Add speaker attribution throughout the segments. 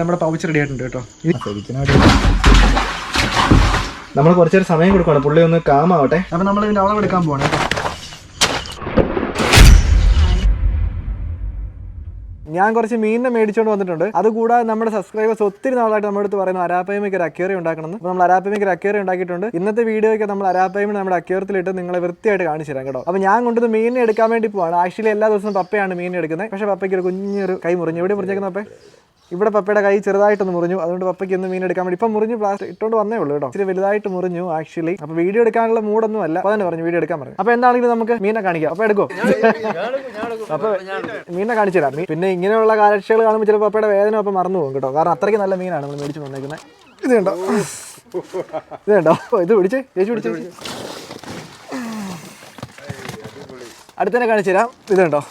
Speaker 1: നമ്മുടെ pouch ready ആയിട്ടുണ്ട് കേട്ടോ. നമ്മൾ കുറച്ചൊരു സമയം കൊടുക്കണം, പുള്ളി ഒന്ന് കാമാവട്ടെ. അപ്പം നമ്മൾ ഇതിൻ്റെ അളവ് എടുക്കാൻ പോവാണ് കേട്ടോ. ഞാൻ കുറച്ച് മീനിനെ മേടിച്ചുകൊണ്ട് വന്നിട്ടുണ്ട്. അതുകൂടാതെ നമ്മുടെ സബ്സ്ക്രൈബേഴ്സ് ഒത്തിരി നാളായിട്ട് നമ്മുടെ അടുത്ത് പറയുന്നു അരാപ്പൈമയ്ക്ക് ഒരു അക്വേറിയം ഉണ്ടാക്കണം. അപ്പോൾ നമ്മൾ അരാപ്പൈമയ്ക്ക് ഒരു അക്വേറിയം ഉണ്ടാക്കിയിട്ടുണ്ട്. ഇന്നത്തെ വീഡിയോയ്ക്ക് നമ്മൾ അരാപ്പൈമ നമ്മുടെ അക്വേറിയത്തിലിട്ട് നിങ്ങളെ വൃത്തിയായിട്ട് കാണിച്ചു തരാം കേട്ടോ. അപ്പോൾ ഞാൻ കൊണ്ടുവന്ന് മീനിനെ എടുക്കാൻ വേണ്ടി പോവാണ്. ആക്ച്വലി എല്ലാ ദിവസവും പപ്പയാണ് മീൻ എടുക്കുന്നത്. പക്ഷേ പപ്പയ്ക്ക് ഒരു കുഞ്ഞൊരു കൈ മുറിഞ്ഞു. എവിടെ മുറിഞ്ഞേക്കുന്ന പപ്പ? ഇവിടെ പപ്പയുടെ കൈ ചെറുതായിട്ടൊന്ന് മുറിഞ്ഞു. അതുകൊണ്ട് പപ്പയ്ക്ക് ഇന്ന് മീൻ എടുക്കാൻ വേണ്ടി ഇപ്പം മുറിഞ്ഞു, പ്ലാസ്റ്റിക് ഇട്ടുകൊണ്ട് വന്നേ ഉള്ളൂ കേട്ടോ. ഇച്ചിരി വലുതായിട്ട് മുറിഞ്ഞു ആക്ച്വലി. അപ്പോൾ വീഡിയോ എടുക്കാനുള്ള മൂടൊന്നും അല്ല. അപ്പോൾ തന്നെ പറഞ്ഞു വീഡിയോ എടുക്കാൻ പറഞ്ഞു. അപ്പോൾ എന്താണെങ്കിലും നമുക്ക് മീനെ കാണിക്കാം. അപ്പോൾ എടുക്കും. അപ്പോൾ മീനെ കാണിച്ചു തരാം. പിന്നെ ഇങ്ങനെയുള്ള കാഴ്ചകൾ കാണുമ്പോൾ ചിലപ്പോൾ പപ്പയുടെ വേദന അപ്പം മറന്നു പോകും കേട്ടോ. കാരണം അത്രയ്ക്ക് നല്ല മീനാണ് നമ്മൾ മേടിച്ച് വന്നേക്കുന്നത്. ഇത് കണ്ടോ, ഇത് കണ്ടോ, ഇത് പിടിച്ചേ ചേച്ചി, പിടിച്ചേ. അടുത്തന്നെ കാണിച്ചു തരാം. ഇത് കണ്ടോ,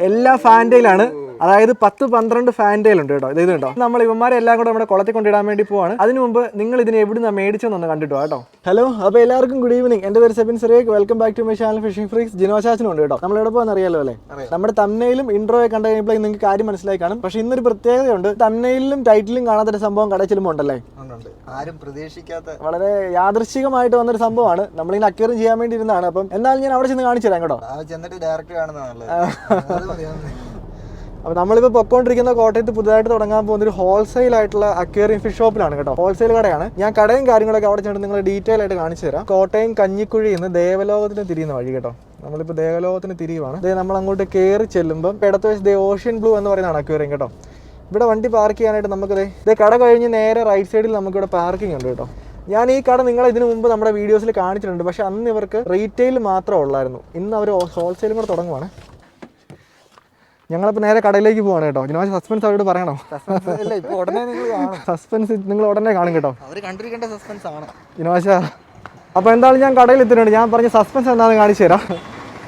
Speaker 1: എല്ലാ ഫാൻറ്റയിലാണ്. അതായത് 10-12 ഫാൻറ്റയിലുണ്ട് കേട്ടോ. ഇത് കണ്ടോ. നമ്മൾ ഇവന്മാരെ എല്ലാം കൂടെ നമ്മുടെ കുളത്തിൽ കൊണ്ടിടാൻ വേണ്ടി പോവാണ്. അതിന് മുമ്പ് നിങ്ങൾ ഇതിന് എവിടുന്ന് മേടിച്ചെന്നൊന്ന് കണ്ടിട്ടോ കേട്ടോ. ഹലോ, അപ്പോൾ എല്ലാവർക്കും ഗുഡ് ഈവനിങ്. എൻ്റെ പേര് Sebin Seriyek. Welcome back to my channel fishing freaks. ജിനോചാച്ചനുണ്ട് കേട്ടോ. നമ്മൾ എവിടെ പോകുന്ന അറിയാലോ അല്ലേ? നമ്മുടെ തംനെയിലും ഇൻട്രോയെ കണ്ടു കഴിഞ്ഞപ്പോൾ നിങ്ങൾക്ക് കാര്യം മനസ്സിലായി കാണും. പക്ഷേ ഇന്നൊരു പ്രത്യേകതയുണ്ട്. തംനെയിലും ടൈറ്റിലും കാണാത്തൊരു സംഭവം കടയിൽ ചെല്ലുമ്പോൾ ഉണ്ടല്ലേ,
Speaker 2: ആരും പ്രതീക്ഷിക്കാത്ത
Speaker 1: വളരെ യാദൃശ്ചികമായിട്ട് വന്നൊരു സംഭവമാണ്. നമ്മളിങ്ങനെ അക്വേറിയം ചെയ്യാൻ വേണ്ടി ഇരുന്നതാണ്. അപ്പം എന്നാലും ഞാൻ അവിടെ ചെന്ന് കാണിച്ചു തരാം കേട്ടോ.
Speaker 2: ചെന്നിട്ട് ഡയറക്റ്റ് കാണുന്നതാണല്ലോ.
Speaker 1: അപ്പോൾ നമ്മളിപ്പോൾ പൊക്കോണ്ടിരിക്കുന്ന കോട്ടയത്ത് പുതുതായിട്ട് തുടങ്ങാൻ പോകുന്ന ഒരു ഹോൾസെയിൽ ആയിട്ടുള്ള അക്വേറിയം ഫിഷ് ഷോപ്പിലാണ് കേട്ടോ. ഹോൾസെയിൽ കടയാണ്. ഞാൻ കടയും കാര്യങ്ങളൊക്കെ അവിടെ ചെന്നിട്ട് നിങ്ങൾ ഡീറ്റെയിൽ ആയിട്ട് കാണിച്ചു തരാം. കോട്ടയം കഞ്ഞിക്കുഴിയിൽ നിന്ന് ദേവലോകത്തിന് തിരിയുന്ന വഴി കേട്ടോ. നമ്മളിപ്പോൾ ദേവലോകത്തിന് തിരിയുവാണ്. നമ്മൾ അങ്ങോട്ട് കയറി ചെല്ലുമ്പം ഇടത്ത് വെച്ച് ഓഷ്യൻ ബ്ലൂ എന്ന് പറയുന്നതാണ് അക്വേറിയം കേട്ടോ. ഇവിടെ വണ്ടി പാർക്ക് ചെയ്യാനായിട്ട് നമുക്ക് ഇതേ കട കഴിഞ്ഞ് നേരെ റൈറ്റ് സൈഡിൽ നമുക്കിവിടെ പാർക്കിംഗ് ഉണ്ട് കേട്ടോ. ഞാൻ ഈ കട നിങ്ങളെ ഇതിനു മുമ്പ് നമ്മുടെ വീഡിയോസിൽ കാണിച്ചിട്ടുണ്ട്. പക്ഷേ അന്ന് ഇവർക്ക് റീറ്റെയിൽ മാത്രമേ ഉള്ളായിരുന്നു. ഇന്ന് അവർ ഹോൾസെയിലും കൂടെ തുടങ്ങുവാണ്. ഞങ്ങളിപ്പോൾ നേരെ കടയിലേക്ക് പോവാണ് കേട്ടോ. ജിനോശ സസ്പെൻസ് അവരോട് പറയണോ? സസ്പെൻസ് നിങ്ങൾ ഉടനെ കാണും കേട്ടോ. ജിനോശ അപ്പോൾ എന്തായാലും ഞാൻ കടയിൽ എത്തിയിട്ടുണ്ട്. ഞാൻ പറഞ്ഞ സസ്പെൻസ് എന്താണെന്ന് കാണിച്ചു തരാം.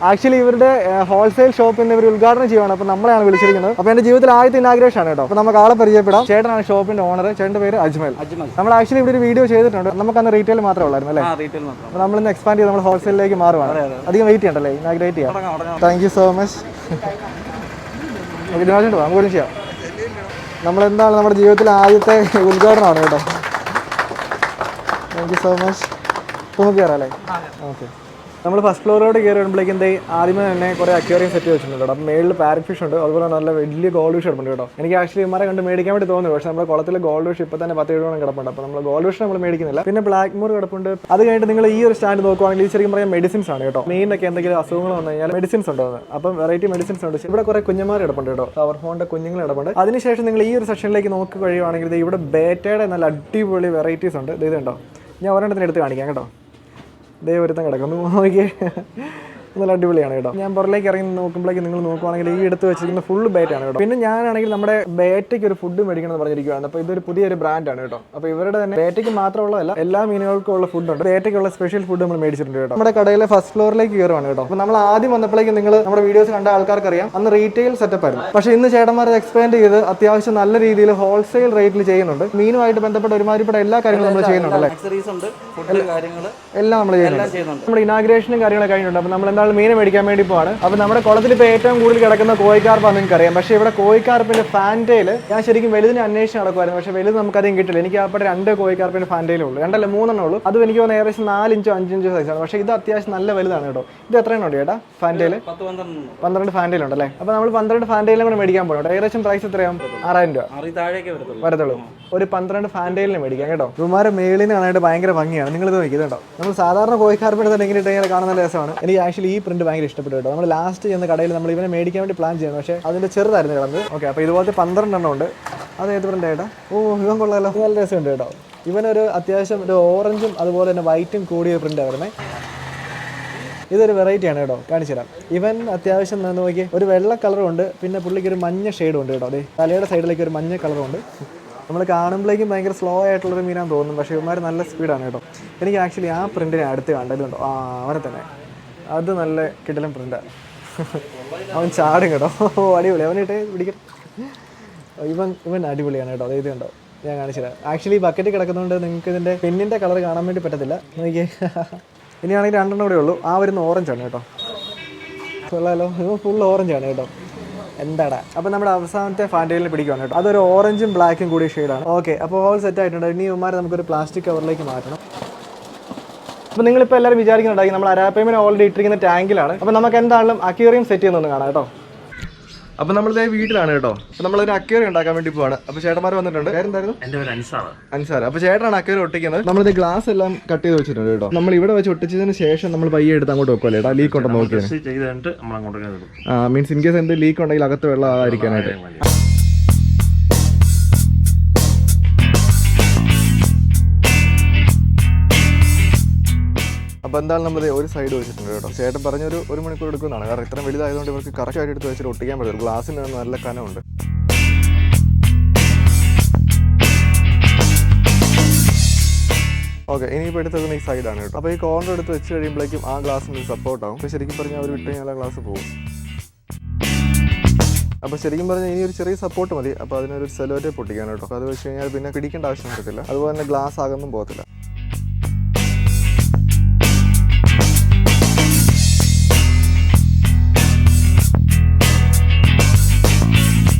Speaker 1: ആക്ച്വലി ഇവരുടെ ഹോൾസെയിൽ ഷോപ്പിൽ നിന്ന് ഇവർ ഉദ്ഘാടനം ചെയ്യുവാണ്. അപ്പോൾ നമ്മളെയാണ് വിളിച്ചിരിക്കുന്നത്. അപ്പോൾ എൻ്റെ ജീവിതത്തിൽ ആദ്യത്തെ ഇനാഗ്രേഷൻ ആണ് കേട്ടോ. അപ്പോൾ നമുക്ക് ആളെ പരിചയപ്പെടാം. ചേട്ടനാണ് ഷോപ്പിന്റെ ഓണർ. ചേട്ടൻ്റെ പേര് അജ്മൽ. നമ്മൾ ആക്ച്വലി ഇവിടെ ഒരു വീഡിയോ ചെയ്തിട്ടുണ്ട്. നമുക്കന്ന് റീറ്റെയിൽ മാത്രമേ ഉള്ളായിരുന്നു അല്ലേ? അപ്പോൾ നമ്മളിന്ന് എക്സ്പാൻഡ് ചെയ്ത് നമ്മൾ ഹോൾസെയിലേക്ക് മാറുവാണ്. അധികം വെയിറ്റ് ചെയ്യണ്ടല്ലേ, ഇനാഗ്രേറ്റ് ചെയ്യാം. Thank you so much. നമുക്ക് ചെയ്യാം. നമ്മളെന്താണ് നമ്മുടെ ജീവിതത്തിലെ ആദ്യത്തെ ഉദ്ഘാടനമാണ് കേട്ടോ. Thank you so much. നമുക്ക് കയറാം അല്ലേ? ഓക്കെ. നമ്മൾ ഫസ്റ്റ് ഫ്ലോറിലോട്ട് കയറി വരുമ്പോഴേക്കും ആദ്യമേ തന്നെ കുറേ അക്വേറിയം സെറ്റ് വെച്ചിട്ടുണ്ട് കേട്ടോ. അപ്പോൾ മേളിൽ പാരറ്റ് ഫിഷ് ഉണ്ട്. അതുപോലെ നല്ല വലിയ ഗോൾഡ് ഫിഷ് കിടപ്പുണ്ട് കേട്ടോ. എനിക്ക് ആക്ച്വലി ഇമാരെ കണ്ട് മേടിക്കാൻ വേണ്ടി തോന്നുന്നു. പക്ഷേ നമ്മുടെ കുളത്തിൽ ഗോൾഡ് ഫിഷ് ഇപ്പോൾ തന്നെ 17 കിടപ്പുണ്ട്. അപ്പോൾ നമ്മൾ ഗോൾഡ് ഫിഷ് നമ്മൾ മേടിക്കുന്നില്ല. പിന്നെ ബ്ലാക്ക് മോർ കിടപ്പുണ്ട്. അത് കഴിഞ്ഞിട്ട് നിങ്ങൾ ഈ ഒരു സ്റ്റാൻഡ് നോക്കുവാണെങ്കിൽ ശരിക്കും പറയാൻ മെഡിസിൻസ് ആണ് കേട്ടോ. മെയിനൊക്കെ എന്തെങ്കിലും അസുഖങ്ങൾ വന്നു കഴിഞ്ഞാൽ മെഡിസിൻസ് ഉണ്ടോ. അപ്പം വെറൈറ്റി മെഡിസിൻസ് ഉണ്ട്. ഇവിടെ കുറേ കുഞ്ഞുമാർ കിടപ്പുണ്ട് കേട്ടോ. അവർ ഫോണിൻ്റെ കുഞ്ഞുങ്ങൾ കിടപ്പുണ്ട്. അതിനുശേഷം നിങ്ങൾ ഈ ഒരു സെക്ഷനിലേക്ക് നോക്കി കഴിയുവാണെങ്കിൽ ഇവിടെ ബേറ്റയുടെ നല്ല അടിപൊളി വെറൈറ്റീസ് ഉണ്ട്. ഇത് ഉണ്ടോ, ഞാൻ ഒരെണ്ണത്തിന് എടുത്ത് കാണിക്കാം കേട്ടോ. ഒരുത്തം കിടക്കുന്നു, നോക്കിയേ, നല്ല അടിപൊളിയാണ് കേട്ടോ. ഞാൻ പുറത്തേക്ക് ഇറങ്ങി നോക്കുമ്പോഴേക്ക് നിങ്ങൾ നോക്കുവാണെങ്കിൽ ഈ എടുത്ത് വെച്ചിരിക്കുന്ന ഫുൾ ബേറ്റാണ് കേട്ടോ. പിന്നെ ഞാനാണെങ്കിൽ നമ്മുടെ ബേറ്റയ്ക്ക് ഒരു ഫുഡ് മേടിക്കണമെന്ന് പറഞ്ഞിരിക്കുകയാണ്. അപ്പോൾ ഇതൊരു പുതിയൊരു ബ്രാൻഡാണ് കേട്ടോ. അപ്പോൾ ഇവരുടെ തന്നെ ബേറ്റയ്ക്ക് മാത്രമുള്ളതല്ല, എല്ലാ മീനുകൾക്കും ഉള്ള ഫുഡുണ്ട്. ബേറ്റയ്ക്കുള്ള സ്പെഷ്യൽ ഫുഡ് നമ്മൾ മേടിച്ചിട്ടുണ്ട് കേട്ടോ. നമ്മുടെ കടയിലെ ഫസ്റ്റ് ഫ്ലോറിലേക്ക് കയറുവാണ് കേട്ടോ. അപ്പോൾ നമ്മൾ ആദ്യം വന്നപ്പോഴേക്കും നിങ്ങൾ നമ്മുടെ വീഡിയോസ് കണ്ട ആൾക്കാർക്ക് അറിയാം, അന്ന് റീറ്റെയിൽ സെറ്റപ്പ് ആയിരുന്നു. പക്ഷേ ഇന്ന് ചേട്ടന്മാർ എക്സ്പാൻഡ് ചെയ്ത് അത്യാവശ്യം നല്ല രീതിയിൽ ഹോൾസെയിൽ റേറ്റിൽ ചെയ്യുന്നുണ്ട്. മീനുമായിട്ട് ബന്ധപ്പെട്ട ഒരുമാതിരിപ്പെട്ട എല്ലാ കാര്യങ്ങളും നമ്മൾ ചെയ്യുന്നുണ്ട് അല്ലേ? എല്ലാം നമ്മൾ ചെയ്യുന്നുണ്ട്. നമ്മുടെ ഇനാഗ്രേഷനും കാര്യങ്ങളൊക്കെ കഴിഞ്ഞിട്ടുണ്ട്. അപ്പോൾ നമ്മൾ മീനെ മേടിക്കാൻ വേണ്ടി പോവാണ്. അപ്പോൾ നമ്മുടെ കുളത്തിൽ ഇപ്പോൾ ഏറ്റവും കൂടുതൽ കിടക്കുന്ന കോഴിക്കാർപ്പാന്ന് നിങ്ങൾക്കറിയാം. പക്ഷേ ഇവിടെ കോഴിക്കാർപ്പിന്റെ ഫാൻറ്റയിൽ ഞാൻ ശരിക്കും വലുതിനെ അന്വേഷിച്ച് നടക്കുമായിരുന്നു. പക്ഷേ വലുത് നമുക്കധികം കിട്ടില്ല. എനിക്ക് അപ്പോൾ 2 കോഴിക്കാർപ്പിന്റെ ഫാൻറ്റയിലേ ഉള്ളൂ. 2 അല്ല 3 ഉള്ളൂ. അത് എനിക്ക് തോന്നുന്നു ഏകദേശം 4 ഇഞ്ചോ 5 ഇഞ്ചോ സൈസാണ്. പക്ഷേ ഇത് അത്യാവശ്യം നല്ല വലുതാണ് കേട്ടോ. ഇത് എത്രയാണ് ഉണ്ട് ചേട്ടാ ഫാൻറ്റയിൽ? 12 ഫാൻറ്റയിലുണ്ടല്ലേ. അപ്പോൾ നമ്മൾ 12 ഫാൻറ്റയിലും കൂടെ മേടിക്കാൻ പോകണം. ഏകദേശം പ്രൈസ് എത്രയാവും? 6000 രൂപ വരത്തുള്ളൂ. ഒരു 12 ഫാൻറ്റയിലിന് മേടിക്കാം കേട്ടോ. ഇവന്മാരെ മേളിൽ കാണാനായിട്ട് ഭയങ്കര ഭംഗിയാണ്. നിങ്ങളിത് നോക്കിയിട്ടുണ്ടോ? നമ്മൾ സാധാരണ കോഴിക്കാർപ്പിനെ ഇങ്ങനെ കാണുന്ന രസമാണ്. എനിക്ക് ആക്ച്വലി ഈ പ്രിന്റ് ഭയങ്കര ഇഷ്ടപ്പെട്ടു കേട്ടോ. നമ്മൾ ലാസ്റ്റ് ചെയ്യുന്ന കടയിൽ നമ്മൾ ഇവനെ മേടിക്കാൻ വേണ്ടി പ്ലാൻ ചെയ്യുന്നു. പക്ഷേ അതിൻ്റെ ചെറുതായിരുന്നു കിടന്നത്. ഓക്കെ, അപ്പോൾ ഇതുപോലത്തെ 12 എണ്ണം ഉണ്ട്. അത് ഏത് പ്രിന്റ് ചേട്ടാ? ഓ, ഇവൻ കൊള്ളാമല്ലോ, നല്ല രസമുണ്ട് കേട്ടോ. ഇവനൊരു അത്യാവശ്യം ഒരു ഓറഞ്ചും അതുപോലെ തന്നെ വൈറ്റും കൂടിയ പ്രിന്റാണ് വരുന്നത്. ഇതൊരു വെറൈറ്റിയാണ് കേട്ടോ, കാണിച്ചു തരാം. ഇവൻ അത്യാവശ്യം നോക്കി ഒരു വെള്ള കളറും ഉണ്ട്. പിന്നെ പുള്ളിക്ക് ഒരു മഞ്ഞ ഷെയ്ഡും ഉണ്ട് കേട്ടോ. അതെ, തലയുടെ സൈഡിലേക്ക് ഒരു മഞ്ഞ കളറും ഉണ്ട്. നമ്മൾ കാണുമ്പോഴേക്കും ഭയങ്കര സ്ലോ ആയിട്ടുള്ളൊരു മീനാന്ന് തോന്നുന്നു. പക്ഷേ ഇവന്മാർ നല്ല സ്പീഡാണ് കേട്ടോ. എനിക്ക് ആക്ച്വലി ആ പ്രിന്റിനെ അടുത്ത് കണ്ടതുണ്ടോ? അവനെ തന്നെ, അത് നല്ല കിടിലൻ പ്രിന്റാണ്. അവൻ ചാടും കേട്ടോ. അടിപൊളി, അവനിട്ട് പിടിക്കും. ഇവൻ അടിപൊളിയാണ് കേട്ടോ. അത് ഇത് കണ്ടോ, ഞാൻ കാണിച്ചു തരാം. ആക്ച്വലി ബക്കറ്റ് കിടക്കുന്നതുകൊണ്ട് നിങ്ങൾക്ക് ഇതിൻ്റെ പെന്നിൻ്റെ കളർ കാണാൻ വേണ്ടി പറ്റത്തില്ല. നോക്കിയേ, ഇനിയാണെങ്കിൽ 2 കൂടെ ഉള്ളൂ. ആ വരുന്ന ഓറഞ്ചാണ് കേട്ടോ. കൊള്ളാലോ, ഇവൻ ഫുൾ ഓറഞ്ചാണ് കേട്ടോ. എന്താടാ. അപ്പോൾ നമ്മുടെ അവസാനത്തെ ഫാൻറ്റയിലിന് പിടിക്കുകയാണ് കേട്ടോ. അതൊരു ഓറഞ്ചും ബ്ലാക്കും കൂടിയ ഷെയ്ഡാണ്. ഓക്കെ, അപ്പോൾ ഓൾ സെറ്റ് ആയിട്ടുണ്ട്. ഇനി ഇവന്മാരെ നമുക്കൊരു പ്ലാസ്റ്റിക് കവറിലേക്ക് മാറ്റണം. അപ്പോൾ നിങ്ങളിപ്പോൾ എല്ലാവരും വിചാരിക്കുന്നുണ്ടായി നമ്മൾ അരാപ്പൈമനെ ഓൾറെഡി ഇട്ടിരിക്കുന്ന ടാങ്കിലാണ്. അപ്പോൾ നമുക്ക് എന്താണെങ്കിലും അക്വേറിയം സെറ്റ് ചെയ്യുന്നൊന്ന് കാണാം കേട്ടോ. അപ്പോൾ നമ്മളിതേ വീട്ടിലാണ് കേട്ടോ. അപ്പോൾ നമ്മളൊരു അക്വേറിയം ഉണ്ടാക്കാൻ വേണ്ടി പോവാണ്. അപ്പോൾ ചേട്ടന്മാർ വന്നിട്ടുണ്ട്. പേരെന്തായിരുന്നു?
Speaker 3: എൻ്റെ പേര് അൻസാർ.
Speaker 1: അപ്പോൾ ചേട്ടനാണ് അക്വേറിയം ഒട്ടിക്കുന്നത്. നമ്മളിത് ഗ്ലാസ് എല്ലാം കട്ട് ചെയ്ത് വെച്ചിട്ടുണ്ട് കേട്ടോ. നമ്മൾ ഇവിടെ വെച്ച് ഒട്ടിച്ചതിന് ശേഷം നമ്മൾ പയ്യെ എടുത്ത് അങ്ങോട്ട് വെക്കുമല്ലേ കേട്ടോ, ലീക്ക് ഉണ്ടെന്ന് നോക്കിയത്. മീൻസ് ഇൻ കേസ് എന്ത് ലീക്ക് ഉണ്ടെങ്കിൽ അകത്ത് വെള്ളം ആകാതിരിക്കാനായിട്ട്. അപ്പോൾ എന്തായാലും നമ്മൾ ഒരു സൈഡ് വെച്ചിട്ടുണ്ട് കേട്ടോ. ചേട്ടൻ പറഞ്ഞൊരു 1 മണിക്കൂർ എടുക്കുന്നതാണ്. കാരണം ഇത്രയും വലുതായതുകൊണ്ട് ഇവർക്ക് കറക്റ്റായിട്ട് എടുത്ത് വെച്ചിട്ട് ഒട്ടിക്കാൻ പറ്റില്ല. ഗ്ലാസിന് നല്ല കനമുണ്ട്. ഓക്കെ, ഇനിയിപ്പോൾ എടുത്തത് ഈ സൈഡാണ് കേട്ടോ. അപ്പോൾ ഈ കോർണർ എടുത്ത് വെച്ച് കഴിയുമ്പോഴേക്കും ആ ഗ്ലാസ്സിന് സപ്പോർട്ടാവും. അപ്പോൾ ശരിക്കും പറഞ്ഞാൽ അവർ വിട്ട് കഴിഞ്ഞാൽ ആ ഗ്ലാസ് പോകും. അപ്പോൾ ശരിക്കും പറഞ്ഞാൽ ഇനി ഒരു ചെറിയ സപ്പോർട്ട് മതി. അപ്പോൾ അതിനൊരു സെല്ലോ ടേപ്പ് പൊട്ടിക്കാൻ കേട്ടോ. അത് വെച്ച് കഴിഞ്ഞാൽ പിന്നെ പിടിക്കേണ്ട ആവശ്യം വരത്തില്ല. അതുപോലെ തന്നെ ഗ്ലാസ് ആകൊന്നും പോകത്തില്ല.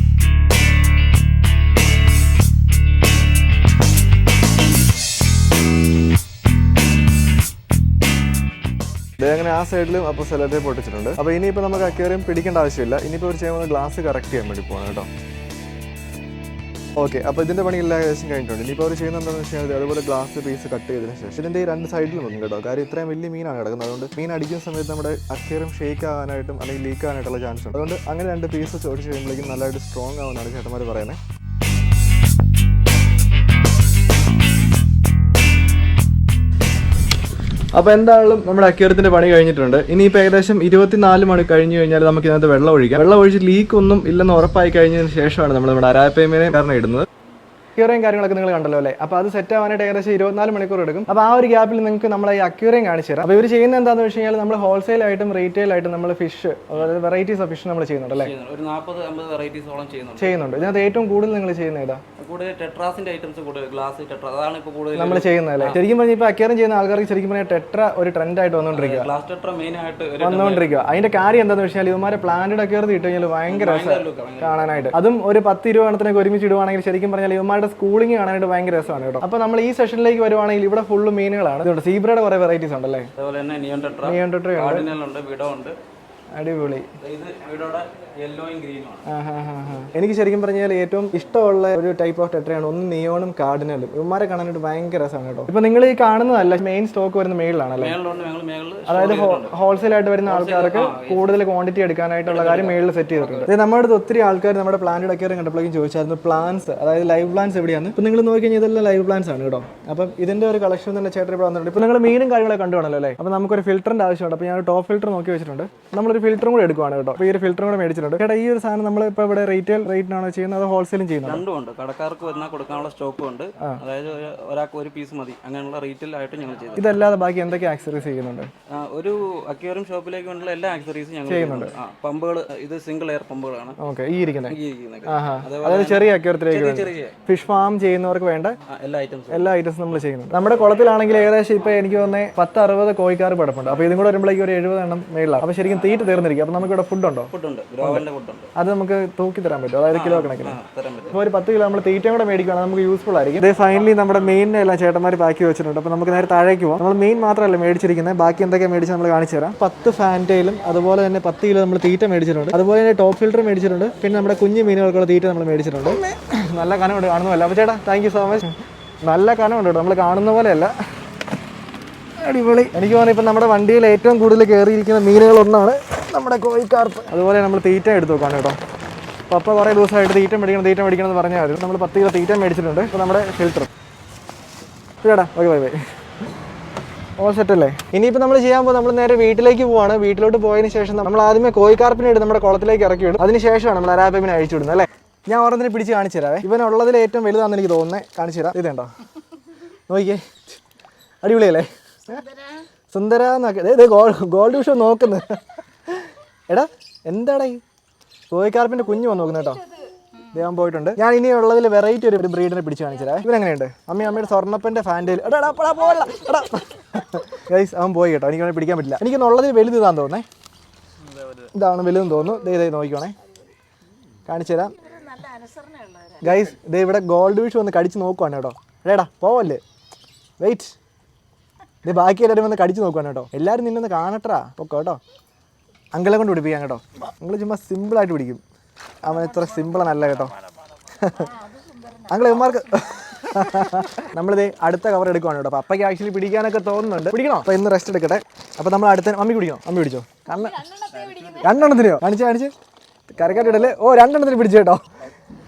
Speaker 1: അങ്ങനെ ആ സൈഡിലും അപ്പോൾ സെല്ലോ ടേപ്പ് പൊട്ടിച്ചിട്ടുണ്ട്. അപ്പോൾ ഇനിയിപ്പോൾ നമുക്ക് അക്വേറിയം പിടിക്കേണ്ട ആവശ്യമില്ല. ഇനിയിപ്പോൾ ഒരു ചെയ്യുമ്പോൾ ഗ്ലാസ് കറക്റ്റ് ചെയ്യാൻ വേണ്ടി പോകണം കേട്ടോ. ഓക്കെ, അപ്പോൾ ഇതിൻ്റെ പണിയെല്ലാം ഏകദേശം കഴിഞ്ഞിട്ടുണ്ട്. ഇനിയിപ്പോൾ അവർ ചെയ്യുന്നത് എന്താണെന്ന് വെച്ച് കഴിഞ്ഞാൽ അതുപോലെ ഗ്ലാസ് പീസ് കട്ട് ചെയ്തതിന് ശേഷം ഇതിൻ്റെ ഈ 2 സൈഡിലും ഉണ്ട് കേട്ടോ. കാര്യം ഇത്രയും വലിയ മീനാണ് കിടക്കുന്നത്. അതുകൊണ്ട് മീൻ അടിക്കുന്ന സമയത്ത് നമ്മുടെ അക്വേറിയം ഷേക്ക് ആകാനായിട്ടും അല്ലെങ്കിൽ ലീക്ക് ആകാനായിട്ടുള്ള ചാൻസ് ഉണ്ട്. അതുകൊണ്ട് അങ്ങനെ 2 പീസ് ചോദിച്ച് കഴിയുമ്പോഴേക്കും നല്ലതായിട്ട് സ്ട്രോങ് ആവുമെന്നാണ് ചേട്ടന്മാർ പറയുന്നത്. അപ്പോൾ എന്തായാലും നമ്മുടെ അക്വേറിയത്തിൻ്റെ പണി കഴിഞ്ഞിട്ടുണ്ട്. ഇനിയിപ്പോൾ ഏകദേശം 24 മണി കഴിഞ്ഞ് കഴിഞ്ഞാൽ നമുക്ക് ഇതിനകത്ത് വെള്ളം ഒഴിക്കാം. വെള്ളം ഒഴിച്ച് ലീക്ക് ഒന്നും ഇല്ലെന്ന് ഉറപ്പായി കഴിഞ്ഞതിന് ശേഷമാണ് നമ്മൾ നമ്മുടെ അരാപ്പൈമേനെ കാരണം ഇടുന്നത്. അക്വേറിയം കാര്യങ്ങളൊക്കെ നിങ്ങൾ കണ്ടല്ലോ അല്ലേ. അപ്പോൾ അത് സെറ്റ് ആവാനായിട്ട് ഏകദേശം 24 മണിക്കൂർ എടുക്കും. അപ്പോൾ ആ ഒരു ഗ്യാപ്പിൽ നിങ്ങൾക്ക് നമ്മൾ ഈ അക്വേറിയം കാണിച്ചു തരാം. അപ്പോൾ ഇവർ ചെയ്യുന്നത് എന്താണെന്ന് വെച്ച് കഴിഞ്ഞാൽ നമ്മൾ ഹോൾസെയിൽ ആയിട്ടും റീറ്റെയിൽ ആയിട്ടും നമ്മൾ ഫിഷ്, അതായത് വെറൈറ്റീസ് ഓഫ് ഫിഷ് നമ്മൾ ചെയ്യുന്നുണ്ട് അല്ലേ.
Speaker 3: ഒരു 40-50 വെറൈറ്റീസോളം
Speaker 1: ചെയ്യുന്നുണ്ട്. ഇതിനകത്ത് ഏറ്റവും കൂടുതൽ നിങ്ങൾ ചെയ്യുന്ന ഏതാ?
Speaker 3: കൂടുതൽ ടെട്രാസിന്റെ ഐറ്റംസ്, കൂടുതൽ ഗ്ലാസ് ടെട്രാ, അതാണ് ഇപ്പോൾ കൂടുതൽ
Speaker 1: നമ്മൾ ചെയ്യുന്നതല്ലേ. ശരിക്കും പറഞ്ഞാൽ ഇപ്പോൾ അക്വേറിയം ചെയ്യുന്ന ആൾക്കാർക്ക് ശരിക്കും പറഞ്ഞാൽ ടെട്ര ഒരു ട്രെൻഡ് ആയിട്ട് വന്നുകൊണ്ടിരിക്കുക.
Speaker 3: ഗ്ലാസ് ടെട്ര മെയിൻ ആയിട്ട്
Speaker 1: വന്നുകൊണ്ടിരിക്കുക. അതിന്റെ കാര്യം എന്താണെന്ന് വെച്ചാൽ ഇവന്മാരെ പ്ലാന്റഡ് അക്വേറിയം ഇട്ട് കഴിഞ്ഞാൽ ഭയങ്കര കാണാനായിട്ട്. അതും ഒരു 10-20 എണ്ണത്തിനൊക്കെ ഒരുമിച്ച് ഇടുവാണെങ്കിൽ ശരിക്കും പറഞ്ഞാൽ ഇവന്മാരുടെ സ്കൂളിംഗ് കാണാനായിട്ട് ഭയങ്കര രസമാണ് കേട്ടോ. അപ്പോൾ നമ്മൾ ഈ സെഷനിലേക്ക് വരുവാണെങ്കിൽ ഇവിടെ ഫുള്ള് മീനുകളാണ്. ഇതുണ്ട് സീബ്രയുടെ കുറേ വെറൈറ്റീസ് ഉണ്ടല്ലേ.
Speaker 3: അതുപോലെ തന്നെ നിയോൺ ടെട്ര ഉണ്ട്, വിഡോ ഉണ്ട്.
Speaker 1: അടിപൊളി.
Speaker 3: ഇത് വിഡോയുടെ യെല്ലോയും ഗ്രീനും ആണ്.
Speaker 1: എനിക്ക് ശരിക്കും പറഞ്ഞാൽ ഏറ്റവും ഇഷ്ടമുള്ള ഒരു ടൈപ്പ് ഓഫ് ടെട്രയാണ് ഒന്ന് നിയോണും കാർഡിനലും. ഇവന്മാരെ കാണാനായിട്ട് ഭയങ്കര രസമാണ് കേട്ടോ. ഇപ്പൊ നിങ്ങൾ ഈ കാണുന്നതല്ല, മെയിൻ സ്റ്റോക്ക് വരുന്ന മേളിലാണല്ലേ. അതായത് ഹോൾസെയിൽ ആയിട്ട് വരുന്ന ആൾക്കാർക്ക് കൂടുതൽ ക്വാണ്ടിറ്റി എടുക്കാനായിട്ടുള്ള കാര്യം മേളിൽ സെറ്റ് ചെയ്തിട്ടുണ്ട്. നമ്മുടെ അടുത്ത് ഒത്തിരി ആൾക്കാർ നമ്മുടെ പ്ലാന്റഡ് അക്വേറിയം കണ്ടപ്പോഴേക്കും ചോദിച്ചായിരുന്നു പ്ലാന്റ്സ്, അതായത് ലൈവ് പ്ലാന്റ്സ് എവിടെയാണ്. ഇപ്പൊ നിങ്ങൾ നോക്കി കഴിഞ്ഞാൽ ഇതെല്ലാം ലൈവ് പ്ലാന്റ്സ് ആണ് കേട്ടോ. അപ്പം ഇതിന്റെ ഒരു കളക്ഷൻ തന്നെ ചേട്ടൻ ഇവിടെ വന്നിട്ടുണ്ട്. ഇപ്പൊ നിങ്ങൾ മീനും കാര്യങ്ങളൊക്കെ കണ്ടുപോകണല്ലോ അല്ലേ. അപ്പോൾ നമുക്കൊരു ഫിൽറ്ററിന്റെ ആവശ്യമുണ്ട്. അപ്പോൾ ഞാൻ ടോപ്പ് ഫിൽറ്റർ നോക്കി വെച്ചിട്ടുണ്ട്. നമ്മളൊരു ഫിൽറ്ററും കൂടെ എടുക്കുവാണ് കേട്ടോ. അപ്പോൾ ഈ ഒരു ഫിൽറ്ററും കൂടെ മേടിച്ചിട്ടുണ്ട് ചേട്ടാ. ഈ ഒരു സാധനം നമ്മൾ ഇപ്പോൾ ഇവിടെ റീറ്റെയിൽ റേറ്റിനാണോ ചെയ്യുന്നത് അതോ ഹോൾസെയിലും ചെയ്യുന്നത്?
Speaker 3: രണ്ടുമുണ്ട്. കടക്കാർക്ക് വരുന്ന കൊടുക്കാനുള്ള സ്റ്റോക്കും ഉണ്ട്. അതായത് ഒരാൾക്ക് ഒരു പീസ് മതി, അങ്ങനെയുള്ള റീറ്റെയിൽ ആയിട്ട് ഞങ്ങൾ ചെയ്യുന്നത്.
Speaker 1: ഇതല്ലാതെ ബാക്കി എന്തൊക്കെ ആക്സറീസ് ചെയ്യുന്നുണ്ട്?
Speaker 3: ഒരു അക്വേറിയം ഷോപ്പിലേക്ക് വേണ്ട എല്ലാ ആക്സറീസും ഞങ്ങൾ ചെയ്യുന്നുണ്ട്. പമ്പുകൾ, ഇത് സിംഗിൾ എയർ പമ്പുകളാണ്.
Speaker 1: ഓക്കെ, ഈ ഇരിക്കുന്നത്. അതായത് ചെറിയ അക്വേറിയത്തിലേക്ക് ഫിഷ് ഫാം ചെയ്യുന്നവർക്ക് വേണ്ട എല്ലാ ഐറ്റംസും നമ്മൾ ചെയ്യുന്നുണ്ട്. നമ്മുടെ കുളത്തിലാണെങ്കിൽ ഏകദേശം ഇപ്പോൾ എനിക്ക് തോന്നുന്നത് 10-60 കോഴിക്കാർ പടപ്പുണ്ട്. അപ്പോൾ ഇതും കൂടെ വരുമ്പോഴേക്കും ഒരു 70 എണ്ണം മേളിലാണ്. അപ്പോൾ ശരിക്കും തീറ്റ തീർന്നിരിക്കും. അപ്പോൾ നമുക്ക് ഇവിടെ ഫുഡ് ഉണ്ടോ? അത് നമുക്ക് തൂക്കി തരാൻ പറ്റും, അതായത് കിലോ കണക്കിന്. അപ്പോൾ ഒരു 10 കിലോ നമ്മൾ തീറ്റയും കൂടെ മേടിക്കുകയാണെങ്കിൽ നമുക്ക് യൂസ്ഫുൾ ആയിരിക്കും. ഇത് ഫൈനലി നമ്മുടെ മെയിനെ എല്ലാം ചേട്ടന്മാർ പാക്ക് വെച്ചിട്ടുണ്ട്. അപ്പോൾ നമുക്ക് നേരെ താഴേക്ക് പോകാം. നമ്മൾ മെയിൻ മാത്രമല്ല മേടിച്ചിരിക്കുന്നത്, ബാക്കി എന്തൊക്കെ മേടിച്ച് നമ്മൾ കാണിച്ചു തരാം. 10 ഫാൻറ്റയിലും അതുപോലെ തന്നെ 10 കിലോ നമ്മൾ തീറ്റ മേടിച്ചിട്ടുണ്ട്. അതുപോലെ തന്നെ ടോപ്പ് ഫിൽറ്റർ മേടിച്ചിട്ടുണ്ട്. പിന്നെ നമ്മുടെ കുഞ്ഞു മീനുകൾക്കുള്ള തീറ്റ നമ്മൾ മേടിച്ചിട്ടുണ്ട്. നല്ല കനമുണ്ട്, കാണുന്നതല്ല. അപ്പോൾ ചേട്ടാ താങ്ക് യു സോ മച്ച്. നല്ല കനമുണ്ട് കേട്ടോ, നമ്മൾ കാണുന്ന പോലെയല്ല. അടിപൊളി. എനിക്ക് തോന്നുന്നു ഇപ്പം നമ്മുടെ വണ്ടിയിൽ ഏറ്റവും കൂടുതൽ കയറിയിരിക്കുന്ന മീനുകളൊന്നാണ് നമ്മുടെ കോഴിക്കാർപ്പ്. അതുപോലെ നമ്മൾ തീറ്റ എടുത്ത് നോക്കാണ് കേട്ടോ. പപ്പ കുറേ ദിവസമായിട്ട് തീറ്റ മേടിക്കണം എന്ന് പറഞ്ഞാൽ മതി. നമ്മൾ 10 കിലോ തീറ്റ മേടിച്ചിട്ടുണ്ട്. ഇപ്പോൾ നമ്മുടെ ഫിൽറ്റർ ചേട്ടാ. Okay, bye bye. All set അല്ലേ. ഇനിയിപ്പോൾ നമ്മൾ ചെയ്യാൻ പോകുമ്പോൾ നമ്മൾ നേരെ വീട്ടിലേക്ക് പോവാണ്. വീട്ടിലോട്ട് പോയതിന് ശേഷം നമ്മൾ ആദ്യമേ കോഴിക്കാർപ്പിനെ എടുത്ത് നമ്മുടെ കുളത്തിലേക്ക് ഇറക്കി വിടും. അതിന് ശേഷമാണ് നമ്മൾ അരാപ്പൈമിനെ അഴിച്ചു വിടുന്നത് അല്ലേ. ഞാൻ ഓരോന്നിനെ പിടിച്ച് കാണിച്ചു തരാവേ. ഇവനുള്ളതിൽ ഏറ്റവും വലുതാണെന്ന് എനിക്ക് തോന്നുന്നത്. കാണിച്ചു തരാം. ഇതുണ്ടോ, നോക്കിയേ, അടിപൊളിയല്ലേ. സുന്ദര ഗോൾഡ് വിഷോ നോക്കുന്നത്. എടാ എന്താടാ ഈ കോഴിക്കാർപ്പിന്റെ കുഞ്ഞു വന്ന് നോക്കുന്നത് കേട്ടോ. ദേവൻ പോയിട്ടുണ്ട്. ഞാൻ ഇനി ഉള്ളതിൽ വെറൈറ്റി ഒരു ബ്രീഡിനെ പിടിച്ച് കാണിച്ചതാ. ഇവനെങ്ങനെയുണ്ട്? അമ്മയുടെ സ്വർണ്ണപ്പന്റെ ഫാൻറ്റയിൽ. ഗൈസ് അവൻ പോയി കേട്ടോ. എനിക്ക് അവനെ പിടിക്കാൻ പറ്റില്ല. എനിക്കൊന്നുള്ളതിൽ വലുത് ഇതാന്ന് തോന്നേ. ഇതാണ് വലുതെന്ന് തോന്നുന്നു. ദേ നോക്കിക്കോണേ. കാണിച്ചു തരാം ഗൈസ്. ഇത് ഇവിടെ ഗോൾഡ് ഫിഷ് വന്ന് കടിച്ച് നോക്കുവാണ് കേട്ടോ. എടാ പോവല്ലേ, വെയിറ്റ്. ഇത് ബാക്കി എല്ലാവരും വന്ന് കടിച്ച് നോക്കുവാണ് കേട്ടോ. എല്ലാവരും നിന്നൊന്ന് കാണട്ടാ പൊക്കോ കേട്ടോ. അങ്കിളെ കൊണ്ട് പിടിപ്പിക്കാം കേട്ടോ. അങ്കിൾ ചുമ്മാ സിമ്പിളായിട്ട് പിടിക്കും. അവൻ ഇത്ര സിമ്പിളാണല്ല കേട്ടോ. അങ്കിൾ ഇവന്മാർക്ക് നമ്മളിത് അടുത്ത കവർ എടുക്കുവാണ് കേട്ടോ. അപ്പോൾ അപ്പയ്ക്ക് ആക്ച്വലി പിടിക്കാനൊക്കെ തോന്നുന്നുണ്ട്. പിടിക്കണോ? അപ്പോൾ ഇന്ന് റെസ്റ്റ് എടുക്കട്ടെ. അപ്പോൾ നമ്മൾ അടുത്ത മമ്മി പിടിക്കണോ? മമ്മി പിടിച്ചോ. കാരണം 2 എണ്ണത്തിനെയോ കാണിച്ച് കരക്കാട്ടിടല്ലേ. ഓ 2 എണ്ണത്തിന് പിടിച്ചു കേട്ടോ.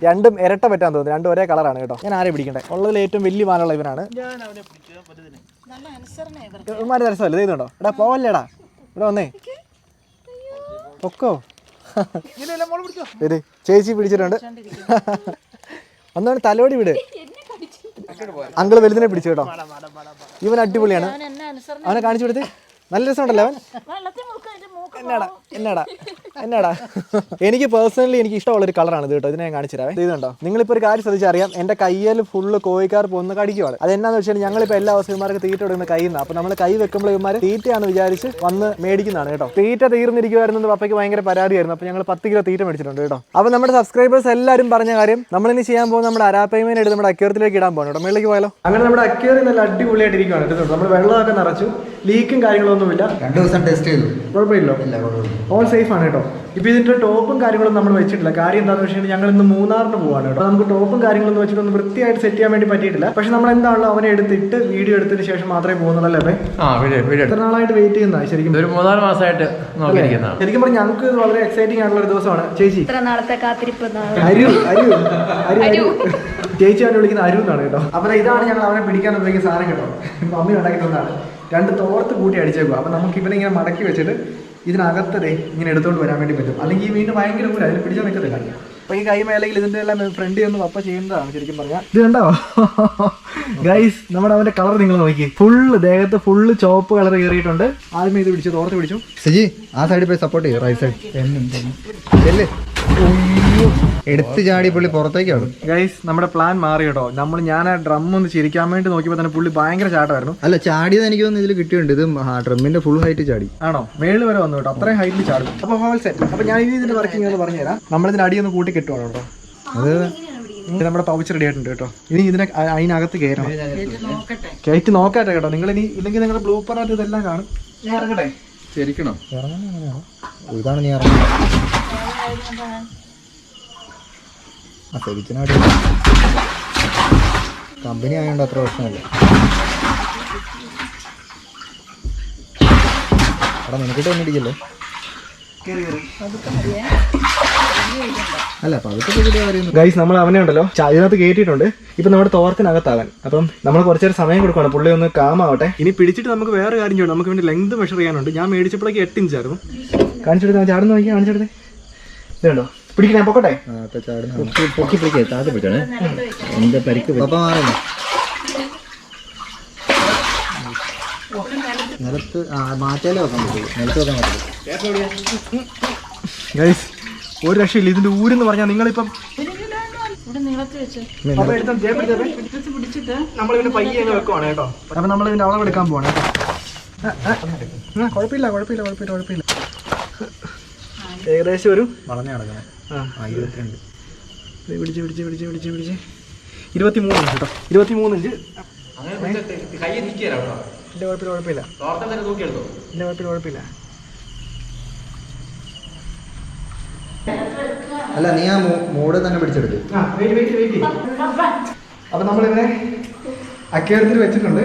Speaker 1: 2ഉം ഇരട്ട പറ്റാൻ തോന്നുന്നു. 2 ഒരേ കളറാണ് കേട്ടോ. ഞാൻ ആരെ പിടിക്കണ്ടേ? ഉള്ളതിൽ ഏറ്റവും വലിയ മാനുള്ള ഇവനാണ്. ഇവന്മാർ രസമല്ലേ? ഇതുണ്ടോ? എടാ പോവല്ലേടാ, ഇവിടെ വന്നേ പൊക്കോ. ഇത് ചേച്ചി പിടിച്ചിട്ടുണ്ട്. ഒന്നാണ് തലോടി വിട്. അങ്കിള് വലുതിനെ പിടിച്ചു കേട്ടോ. ഇവൻ അടിപൊളിയാണ്. അവനെ കാണിച്ചു കൊടുത്ത്. നല്ല രസമുണ്ടല്ലോ അവൻ. എന്നാടാ എനിക്ക് പേഴ്സണലി എനിക്ക് ഇഷ്ടമുള്ളൊരു കളറാണ് ഇത് കേട്ടോ. ഇതിനെ ഞാൻ കാണിച്ചു തരാം. ഇതുണ്ടോ? നിങ്ങളിപ്പോൾ ഒരു കാര്യം ശ്രദ്ധിച്ചറിയാം, എൻ്റെ കയ്യിൽ ഫുള്ള് കോഴിക്കാർ പൊന്ന് കടിക്കുവാണ്. അതെന്നാന്ന് വെച്ചാൽ ഞങ്ങളിപ്പോൾ എല്ലാ ദിവസവും ഇവന്മാർക്ക് തീറ്റ കൊടുക്കുന്ന കയ്യിൽ നിന്ന്. അപ്പോൾ നമ്മൾ കൈ വെക്കുമ്പോൾ ഇവന്മാർ തീറ്റയാണെന്ന് വിചാരിച്ച് വന്ന് മേടിക്കുന്നതാണ് കേട്ടോ. തീറ്റ തീർന്നിരിക്കുമായിരുന്നു. പപ്പയ്ക്ക് ഭയങ്കര പരാതിയായിരുന്നു. അപ്പോൾ ഞങ്ങൾ 10 കിലോ തീറ്റ മേടിച്ചിട്ടുണ്ട് കേട്ടോ. അപ്പോൾ നമ്മുടെ സബ്സ്ക്രൈബേഴ്സ് എല്ലാവരും പറഞ്ഞ കാര്യം നമ്മളിനി ചെയ്യാൻ പോകുന്ന നമ്മുടെ അരാപ്പൈമേനെ എടുത്ത് നമ്മുടെ അക്വേറിയത്തിലേക്ക് ഇടാൻ പോകണം കേട്ടോ. മേളിലേക്ക് പോയാലോ? അങ്ങനെ നമ്മുടെ അക്വേറിയം നല്ല അടിപൊളിയായിട്ടിരിക്കുകയാണ് കേട്ടോ. നമ്മൾ വെള്ളമൊക്കെ നിറച്ചു, ലീക്കും കാര്യങ്ങളൊന്നുമില്ല.
Speaker 2: 2 ദിവസം ടെസ്റ്റ് ചെയ്തു,
Speaker 1: കുഴപ്പമില്ലോ, ഓൾ സേഫ് ആണ് കേട്ടോ. ഇപ്പോൾ ഇതിൻ്റെ ടോപ്പും കാര്യങ്ങളും നമ്മൾ വെച്ചിട്ടില്ല. കാര്യം എന്താണെന്ന് വെച്ച് കഴിഞ്ഞാൽ ഞങ്ങൾ ഇന്ന് മൂന്നാറിന് പോവാണ് കേട്ടോ. നമുക്ക് ടോപ്പും കാര്യങ്ങളൊന്നും വെച്ചിട്ടൊന്നും വൃത്തിയായിട്ട് സെറ്റ് ചെയ്യാൻ വേണ്ടി പറ്റിയിട്ടില്ല. പക്ഷെ നമ്മൾ എന്താണല്ലോ അവനെ എടുത്തിട്ട് വീഡിയോ എടുത്തതിന് ശേഷം മാത്രമേ പോകുന്നുള്ളൂ. അല്ലേ എത്ര നാളായിട്ട് വെയിറ്റ് ചെയ്യുന്നതാണ് ശരിക്കും?
Speaker 4: ഒരു 3-4 മാസമായിട്ട് നോക്കിയിരിക്കുന്നതാണ്.
Speaker 1: ശരിക്കും പറഞ്ഞാൽ ഞങ്ങൾക്ക് വളരെ എക്സൈറ്റിംഗ് ആയിട്ടുള്ള ഒരു ദിവസമാണ്. ചേച്ചി അരു ചേച്ചി അവനെ വിളിക്കുന്ന അരു എന്നാണ് കേട്ടോ. അപ്പോൾ ഇതാണ് ഞങ്ങൾ അവനെ പിടിക്കാൻ ഉപയോഗിക്കുന്ന സാധനം കേട്ടോ. മമ്മി ഉണ്ടാക്കി തന്നതാണ്. 2 തോർത്ത് കൂട്ടി അടിച്ചേക്കും. അപ്പോൾ നമുക്ക് ഇവനെ ഇങ്ങനെ മടക്കി വെച്ചിട്ട് ഇതിനകത്തതേ ഇങ്ങനെ എടുത്തുകൊണ്ട് വരാൻ വേണ്ടി പറ്റും. അല്ലെങ്കിൽ ഈ മീൻ ഭയങ്കര കൂടെ അതിൽ പിടിച്ചാൽ നിൽക്കത്തില്ല. അപ്പോൾ ഈ കൈ മേലെങ്കിൽ ഇതിൻ്റെ എല്ലാം ഫ്രണ്ട് ഒന്ന് പപ്പ ചെയ്യുന്നതാണ് ശരിക്കും പറഞ്ഞാൽ. ഇത് കണ്ടോ ഗൈസ്, നമ്മുടെ അവൻ്റെ കളർ നിങ്ങൾ നോക്കി. ഫുള്ള് ദേഹത്ത് ഫുള്ള് ചോപ്പ് കളർ കയറിയിട്ടുണ്ട്. ആദ്യമേ ഇത് പിടിച്ചു, തോർത്ത് പിടിച്ചു.
Speaker 2: സജി ആ സൈഡിൽ പോയി സപ്പോർട്ട് ചെയ്യും. റൈറ്റ് സൈഡ് എടുത്ത് ചാടി പുള്ളി പുറത്തേക്കാണ്.
Speaker 1: ഗൈസ് നമ്മുടെ പ്ലാൻ മാറി കേട്ടോ. ഞാൻ ആ ഡ്രം ഒന്ന് ചിരിക്കാൻ വേണ്ടി നോക്കിയപ്പോൾ തന്നെ പുള്ളി ഭയങ്കര ചാട്ടമായിരുന്നു.
Speaker 2: അല്ല ചാടിയത് എനിക്ക് തോന്നുന്നു ഇതിൽ കിട്ടിയിട്ടുണ്ട്. ഇത് ഡ്രമ്മിന്റെ ഫുൾ ഹൈറ്റ് ചാടി.
Speaker 1: ആണോ? മേളിൽ വരെ വന്നു കേട്ടോ. അത്രയും ഹൈറ്റിൽ ചാടും. അപ്പോൾ ഹോൾ സെറ്റ്. അപ്പോൾ ഞാൻ ഇനി ഇതിന്റെ വർക്കിംഗ് ഒന്ന് പറഞ്ഞുതരാം. നമ്മളിതിന് അടിയൊന്ന് കൂട്ടി കെട്ടുവാണ് കേട്ടോ. അത് നമ്മുടെ പൗച്ച് റെഡി ആയിട്ടുണ്ട് കേട്ടോ. ഇനി ഇതിനെ അതിനകത്ത് കയറണം. കയറ്റി നോക്കട്ടെ കേട്ടോ. നിങ്ങൾ ഇനി ഇല്ലെങ്കിൽ നിങ്ങളുടെ ബ്ലൂപ്പറിനകത്ത് ഇതെല്ലാം കാണും. ഞാൻ ഇറങ്ങട്ടെ?
Speaker 2: ശരിക്കണോ? ഇതാണ് നീ ഇറങ്ങുന്നത്. ശരിക്കും കമ്പനി ആയതുകൊണ്ട് അത്ര പ്രശ്നമില്ല. അവിടെ നിനക്കിട്ട് വന്നിരിക്കല്ലേ? അല്ല
Speaker 1: ഗൈസ് നമ്മൾ അവനെ ഉണ്ടല്ലോ ഇതിനകത്ത് കയറ്റിയിട്ടുണ്ട്. ഇപ്പൊ നമ്മുടെ തോർത്തിനകത്താകാൻ. അപ്പം നമ്മൾ കുറച്ചു നേരം സമയം കൊടുക്കണം, പുള്ളി ഒന്ന് കാമാവട്ടെ. ഇനി പിടിച്ചിട്ട് നമുക്ക് വേറെ കാര്യം ചെയ്യണം. നമുക്ക് വേണ്ടി ലെങ്ത് മെഷർ ചെയ്യാനുണ്ട്. ഞാൻ മേടിച്ചപ്പോഴേക്ക് 8 ഇഞ്ചായിരുന്നു. കാണിച്ചെടുത്ത് ചാടുന്ന നോക്കി കാണിച്ചെടുത്തേ. ഇതുണ്ടോ? പിടിക്കണേ? പൊക്കട്ടെ.
Speaker 4: പൊക്കി പിടിക്കേ, താഴെ പിടിച്ചോണേ. എന്റെ പരിക്ക്
Speaker 2: നിലത്ത് മാറ്റാലേ വെക്കാൻ പറ്റുള്ളൂ, നിലത്ത് വെക്കാൻ പറ്റില്ല.
Speaker 1: ഗൈസ് ഒരു രക്ഷയില്ല. ഇതിന്റെ ഊരെന്ന് പറഞ്ഞാൽ നിങ്ങളിപ്പം നമ്മളിതിന്റെ പയ്യെ വെക്കുവാണ് കേട്ടോ. അപ്പൊ നമ്മളിതിന്റെ അളവ് എടുക്കാൻ പോവാണ് കേട്ടോ. കുഴപ്പമില്ല. ഏകദേശം ഒരു
Speaker 2: വളഞ്ഞ നടക്കണം. 22
Speaker 1: പിടിച്ച് 23 ഇഞ്ച് കേട്ടോ. 23 ഇഞ്ച്. കുഴപ്പമില്ല.
Speaker 2: അല്ല നീ ആ മൂട് തന്നെ പിടിച്ചെടുക്കും.
Speaker 1: അപ്പൊ നമ്മളിതിനെ അക്വേറിയത്തിൽ വെച്ചിട്ടുണ്ട്.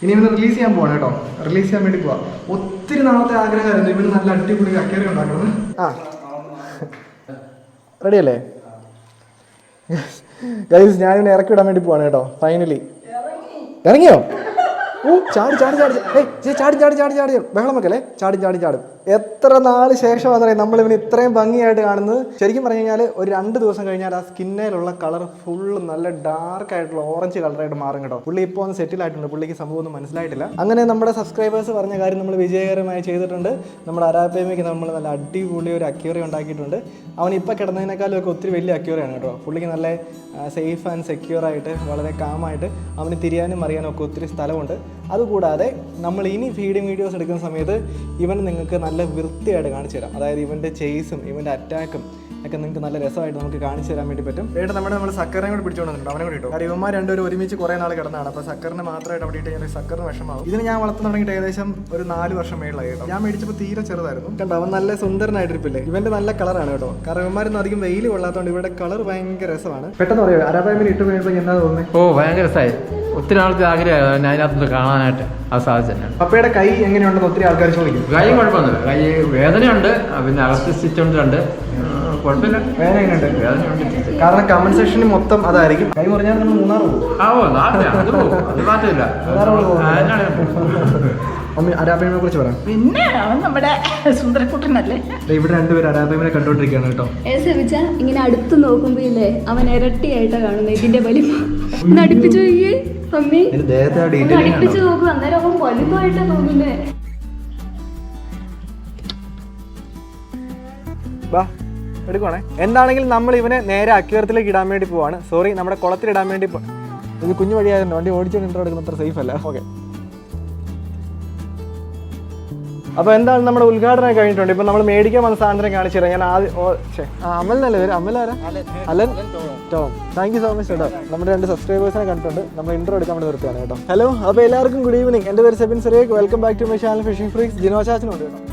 Speaker 1: ഇനി ഇവന് റിലീസ് ചെയ്യാൻ പോവാണ് കേട്ടോ. റിലീസ് ചെയ്യാൻ വേണ്ടി പോവാം. ഒത്തിരി നാളത്തെ ആഗ്രഹമായിരുന്നു ഇവന് നല്ല അടിപൊളി അക്വേറിയം ഉണ്ടാക്കുന്നത്. റെഡി അല്ലേ ഗൈസ്? ഞാനിവനെ ഇറക്കി വിടാൻ വേണ്ടി പോവാണ് കേട്ടോ. ഫൈനലി ഇറങ്ങിയോ? ചാടി ബഹളം വെക്കല്ലേ. ചാടും. എത്ര നാള് ശേഷമാണ് നമ്മളിവന് ഇത്രയും ഭംഗിയായിട്ട് കാണുന്നത്. ശരിക്കും പറഞ്ഞു കഴിഞ്ഞാൽ ഒരു 2 ദിവസം കഴിഞ്ഞാൽ ആ സ്കിന്നിലുള്ള കളർ ഫുള്ള് നല്ല ഡാർക്ക് ആയിട്ടുള്ള ഓറഞ്ച് കളറായിട്ട് മാറും കേട്ടോ. പുള്ളി ഇപ്പോൾ ഒന്ന് സെറ്റിൽ ആയിട്ടുണ്ട്. പുള്ളിക്ക് സംഭവം ഒന്നും മനസ്സിലായിട്ടില്ല. അങ്ങനെ നമ്മുടെ സബ്സ്ക്രൈബേഴ്സ് പറഞ്ഞ കാര്യം നമ്മൾ വിജയകരമായി ചെയ്തിട്ടുണ്ട്. നമ്മുടെ അരാപ്പൈമയ്ക്ക് നമ്മൾ നല്ല അടിപൊളി ഒരു അക്വേറിയം ഉണ്ടാക്കിയിട്ടുണ്ട്. അവൻ ഇപ്പോൾ കിടന്നതിനേക്കാളും ഒക്കെ ഒത്തിരി വലിയ അക്വേറിയമാണ് കേട്ടോ. പുള്ളിക്ക് നല്ല സേഫ് ആൻഡ് സെക്യൂർ ആയിട്ട് വളരെ കാമായിട്ട് അവന് തിരിയാനും അറിയാനും ഒക്കെ ഒത്തിരി സ്ഥലമുണ്ട്. അതുകൂടാതെ നമ്മൾ ഇനി ഫീഡിങ് വീഡിയോസ് എടുക്കുന്ന സമയത്ത് ഇവൻ നിങ്ങൾക്ക് നല്ല വൃത്തിയായിട്ട് കാണിച്ചു തരാം. അതായത് ഇവൻ്റെ ചേസും ഇവൻ്റെ അറ്റാക്കും ഒക്കെ നിങ്ങൾക്ക് നല്ല രസമായിട്ട് നമുക്ക് കാണിച്ചു തരാൻ വേണ്ടി പറ്റും. വേണ്ട നമ്മൾ സക്കറിനെ കൂടി പിടിച്ചുകൊണ്ട് വന്നിട്ടുണ്ട്, അവനെ കൂടി കിട്ടും. കാരണം ഇവന്മാർ രണ്ടുപേരും ഒരുമിച്ച് കുറേ നാൾ കിടന്നാണ്. അപ്പോൾ സക്കറിന് മാത്രമായിട്ട് അവിടെ ഇട്ട് സക്കറിന് വിഷമാവും. ഇതിന് ഞാൻ വളർത്തുന്ന തുടങ്ങിയിട്ട് ഏകദേശം ഒരു 4 വർഷം മേളിലായി കേട്ടോ. ഞാൻ മേടിച്ചപ്പോൾ തീരെ ചെറുതായിരുന്നു. കണ്ടോ അവൻ നല്ല സുന്ദരനായിട്ടിരിപ്പില്ലേ. ഇവന്റെ നല്ല കളറാണ് കേട്ടോ. കാരണം ഇവന്മാരൊന്നും അധികം വെയിൽ കൊള്ളാത്തതുകൊണ്ട് ഇവരുടെ കളർ ഭയങ്കര രസമാണ്. പെട്ടെന്ന് പറയുക അരാപായ്മ ഇട്ട് വീഴുമ്പോൾ എന്താ തോന്നുന്നത്?
Speaker 4: ഓ ഭയങ്കര രസമായി. ഒത്തിരി ആൾക്ക് ആഗ്രഹമായിരുന്നു അതിനകത്ത് കാണാനായിട്ട്. അത് സാധിച്ചു തന്നെ.
Speaker 1: പപ്പയുടെ കൈ എങ്ങനെയുണ്ടെന്ന് ഒത്തിരി ആൾക്കാർ ചോദിക്കും.
Speaker 4: കൈയും കുഴപ്പമൊന്നുമില്ല. കൈ വേദനയുണ്ട്, പിന്നെ അകത്ത് സ്റ്റിച്ച് ഉണ്ട്, കുഴപ്പമില്ല.
Speaker 1: വേദന എങ്ങനെയുണ്ട്?
Speaker 4: വേദനയുണ്ട്.
Speaker 1: കാരണം കമന്റ് സെക്ഷനിൽ മൊത്തം അതായിരിക്കും. കൈ പറഞ്ഞാൽ നമ്മൾ മൂന്നാർ പോകും.
Speaker 4: അത് മാറ്റമില്ല.
Speaker 1: അരാപായ്മയെ കുറിച്ച് പറയാം.
Speaker 5: പിന്നെ അവൻ നമ്മുടെ സുന്ദരക്കുട്ടനല്ലേ.
Speaker 1: ഇവിടെ രണ്ടുപേരും അരാപായ്മനെ കണ്ടോണ്ടിരിക്കുകയാണ് കേട്ടോ.
Speaker 6: ഇങ്ങനെ അടുത്ത് നോക്കുമ്പോ ഇല്ലേ അവൻ ഇരട്ടിയായിട്ടാണ് കാണുന്നത്. ഇതിന്റെ വലിപ്പം അടുപ്പിച്ചു നോക്കിയേ മമ്മി, അടുപ്പിച്ചു നോക്കും. അന്നേരം അവൻ വലുതായിട്ടാ തോന്നുന്നേ.
Speaker 1: എടുക്കുവാണേ. എന്താണെങ്കിലും നമ്മൾ ഇവനെ നേരെ അക്വേറിയത്തിലേക്ക് ഇടാൻ വേണ്ടി പോവാണ്. സോറി, നമ്മുടെ കുളത്തിലിടാൻ വേണ്ടി. ഇത് കുഞ്ഞു വഴിയായിരുന്നു, വണ്ടി ഓടിച്ചുകൊണ്ട് ഇൻട്രോ എടുക്കുന്ന അത്ര സേഫ് അല്ല. ഓക്കെ, അപ്പോൾ എന്താണ് നമ്മുടെ ഉദ്ഘാടനം കഴിഞ്ഞിട്ടുണ്ട്. ഇപ്പം നമ്മൾ മേടിക്കാൻ വന്ന സാധനം കാണിച്ചു തരാം. ഞാൻ അമലിനല്ലേ പേര്? അമലാരാ? Alan Tom. Thank you so much കേട്ടോ. നമ്മുടെ 2 സബ്സ്ക്രൈബേഴ്സിനെ കണ്ടിട്ടുണ്ട്. നമ്മൾ ഇൻട്രോ എടുക്കാൻ വേണ്ടി നിർത്തുകയാണ് കേട്ടോ. ഹലോ, അപ്പോൾ എല്ലാവർക്കും ഗുഡ് ഈവനിങ്. എൻ്റെ പേര് Sebin Seriyek. Welcome back to my channel fishing freaks. Jino ചാച്ചനുണ്ട് കേട്ടോ.